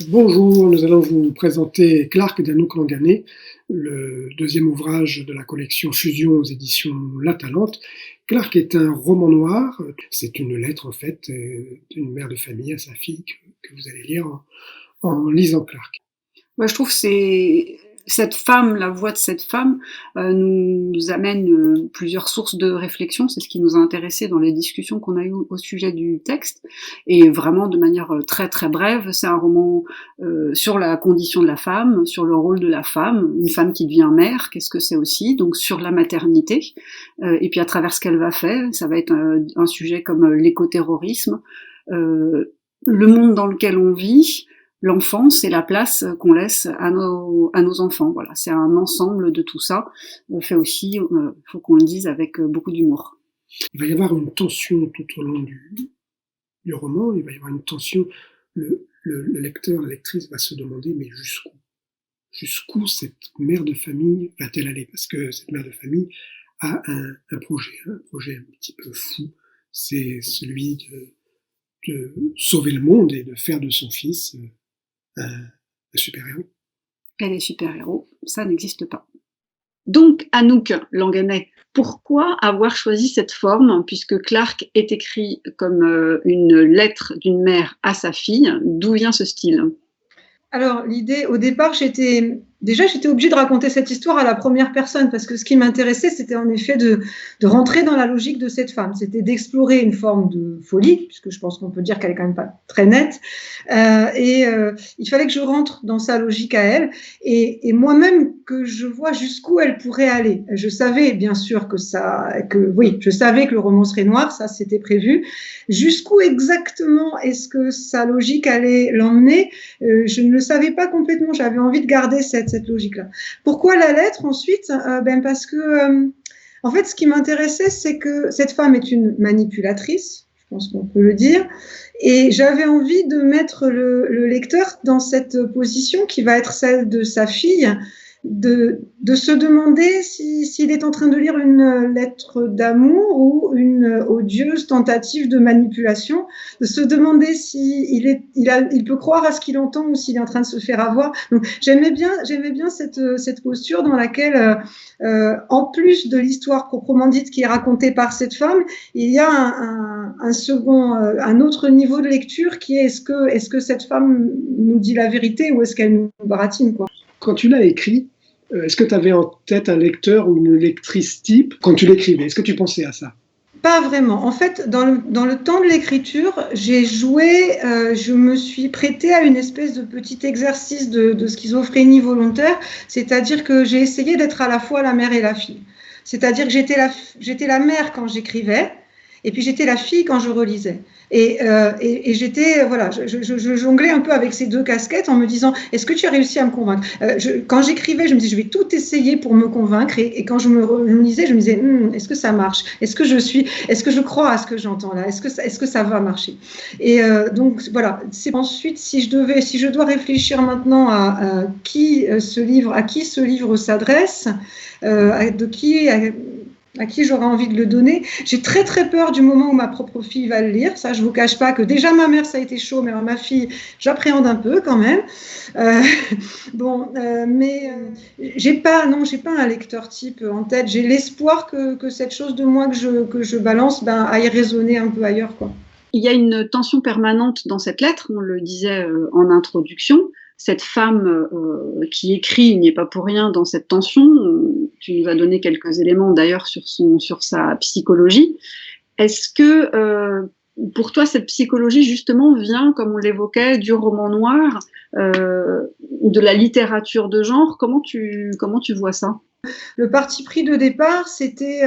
Bonjour, nous allons vous présenter Clark d'Anouk Langané, le deuxième ouvrage de la collection Fusion aux éditions La Talente. Clark est un roman noir, c'est une lettre en fait d'une mère de famille à sa fille que vous allez lire en lisant Clark. Ouais, je trouve que c'est cette femme, la voix de cette femme, nous amène plusieurs sources de réflexion. C'est ce qui nous a intéressé dans les discussions qu'on a eues au sujet du texte. Et vraiment, de manière très très brève, c'est un roman sur la condition de la femme, sur le rôle de la femme, une femme qui devient mère, qu'est-ce que c'est aussi, donc sur la maternité. Et puis à travers ce qu'elle va faire, ça va être un sujet comme l'écoterrorisme, le monde dans lequel on vit, l'enfance et la place qu'on laisse à nos enfants. Voilà, c'est un ensemble de tout ça, fait aussi, faut qu'on le dise, avec beaucoup d'humour. Il va y avoir une tension tout au long du roman, il va y avoir une tension, le lecteur, la lectrice va se demander mais jusqu'où cette mère de famille va-t-elle aller? Parce que cette mère de famille a un projet un petit peu fou, c'est celui de sauver le monde et de faire de son fils un super-héros. Et les super-héros, ça n'existe pas. Donc, Anouk Langanet, pourquoi avoir choisi cette forme, puisque Clark est écrit comme une lettre d'une mère à sa fille? D'où vient ce style? Alors, l'idée, au départ, j'étais obligée de raconter cette histoire à la première personne, parce que ce qui m'intéressait, c'était en effet de rentrer dans la logique de cette femme. C'était d'explorer une forme de folie, puisque je pense qu'on peut dire qu'elle est quand même pas très nette. Il fallait que je rentre dans sa logique à elle, et moi-même, que je vois jusqu'où elle pourrait aller. Je savais, bien sûr, je savais que le roman serait noir, ça, c'était prévu. Jusqu'où exactement est-ce que sa logique allait l'emmener? Je ne le savais pas complètement, j'avais envie de garder cette logique-là. Pourquoi la lettre ensuite? Parce que, en fait, ce qui m'intéressait, c'est que cette femme est une manipulatrice, je pense qu'on peut le dire, et j'avais envie de mettre le lecteur dans cette position qui va être celle de sa fille, de se demander s'il est en train de lire une lettre d'amour ou une odieuse tentative de manipulation, de se demander il peut croire à ce qu'il entend ou s'il est en train de se faire avoir. Donc, j'aimais bien cette posture dans laquelle, en plus de l'histoire proprement dite qui est racontée par cette femme, il y a un autre niveau de lecture qui est est-ce que cette femme nous dit la vérité ou est-ce qu'elle nous baratine, quoi. Quand tu l'as écrit, est-ce que tu avais en tête un lecteur ou une lectrice type quand tu l'écrivais? Est-ce que tu pensais à ça? Pas vraiment. En fait, dans le temps de l'écriture, je me suis prêtée à une espèce de petit exercice de schizophrénie volontaire, c'est-à-dire que j'ai essayé d'être à la fois la mère et la fille. C'est-à-dire que j'étais la mère quand j'écrivais, et puis j'étais la fille quand je relisais. Et je jonglais un peu avec ces deux casquettes en me disant, est-ce que tu as réussi à me convaincre? Quand j'écrivais, je me disais, je vais tout essayer pour me convaincre. Et quand je me lisais, je me disais, est-ce que ça marche? Est-ce que je crois à ce que j'entends là? Est-ce que ça va marcher? Et donc voilà. C'est ensuite, si je dois réfléchir maintenant à qui ce livre s'adresse, à qui j'aurais envie de le donner. J'ai très très peur du moment où ma propre fille va le lire. Ça, je vous cache pas que déjà ma mère, ça a été chaud, mais ma fille, j'appréhende un peu quand même. J'ai pas un lecteur type en tête. J'ai l'espoir que cette chose de moi que je balance, aille résonner un peu ailleurs, quoi. Il y a une tension permanente dans cette lettre, on le disait en introduction. Cette femme qui écrit, il n'y est pas pour rien dans cette tension. Tu nous as donné quelques éléments d'ailleurs sur sa psychologie. Est-ce que pour toi cette psychologie justement vient, comme on l'évoquait, du roman noir, de la littérature de genre? Comment tu vois ça? Le parti pris de départ, c'était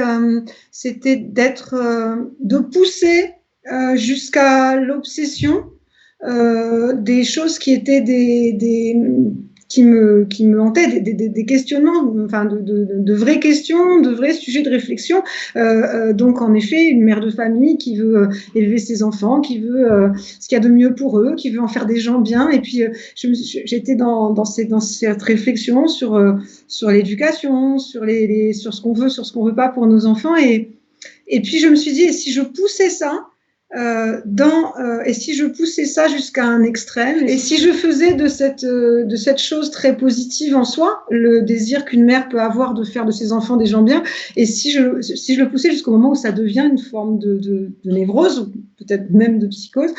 de pousser jusqu'à l'obsession des choses qui étaient qui me hantaient, des questionnements, enfin de vraies questions, de vrais sujets de réflexion. Donc en effet, une mère de famille qui veut élever ses enfants, qui veut ce qu'il y a de mieux pour eux, qui veut en faire des gens bien. Et puis j'étais dans cette réflexion sur l'éducation, sur ce qu'on veut, sur ce qu'on veut pas pour nos enfants. Et puis je me suis dit, et si je poussais ça et si je poussais ça jusqu'à un extrême, et si je faisais de cette chose très positive en soi, le désir qu'une mère peut avoir de faire de ses enfants des gens bien, et si je le poussais jusqu'au moment où ça devient une forme de névrose, ou peut-être même de psychose,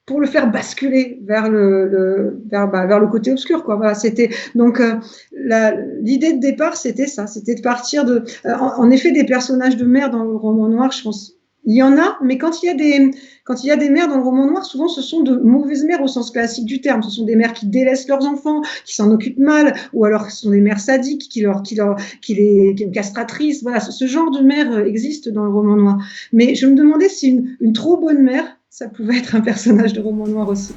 pour le faire basculer vers le côté obscur, quoi. Voilà, c'était donc l'idée de départ, c'était ça, c'était de partir en effet, des personnages de mères dans le roman noir, je pense. Il y en a, mais quand il y a des mères dans le roman noir, souvent ce sont de mauvaises mères au sens classique du terme. Ce sont des mères qui délaissent leurs enfants, qui s'en occupent mal, ou alors ce sont des mères sadiques qui castratrices. Voilà, ce genre de mère existe dans le roman noir. Mais je me demandais si une trop bonne mère, ça pouvait être un personnage de roman noir aussi.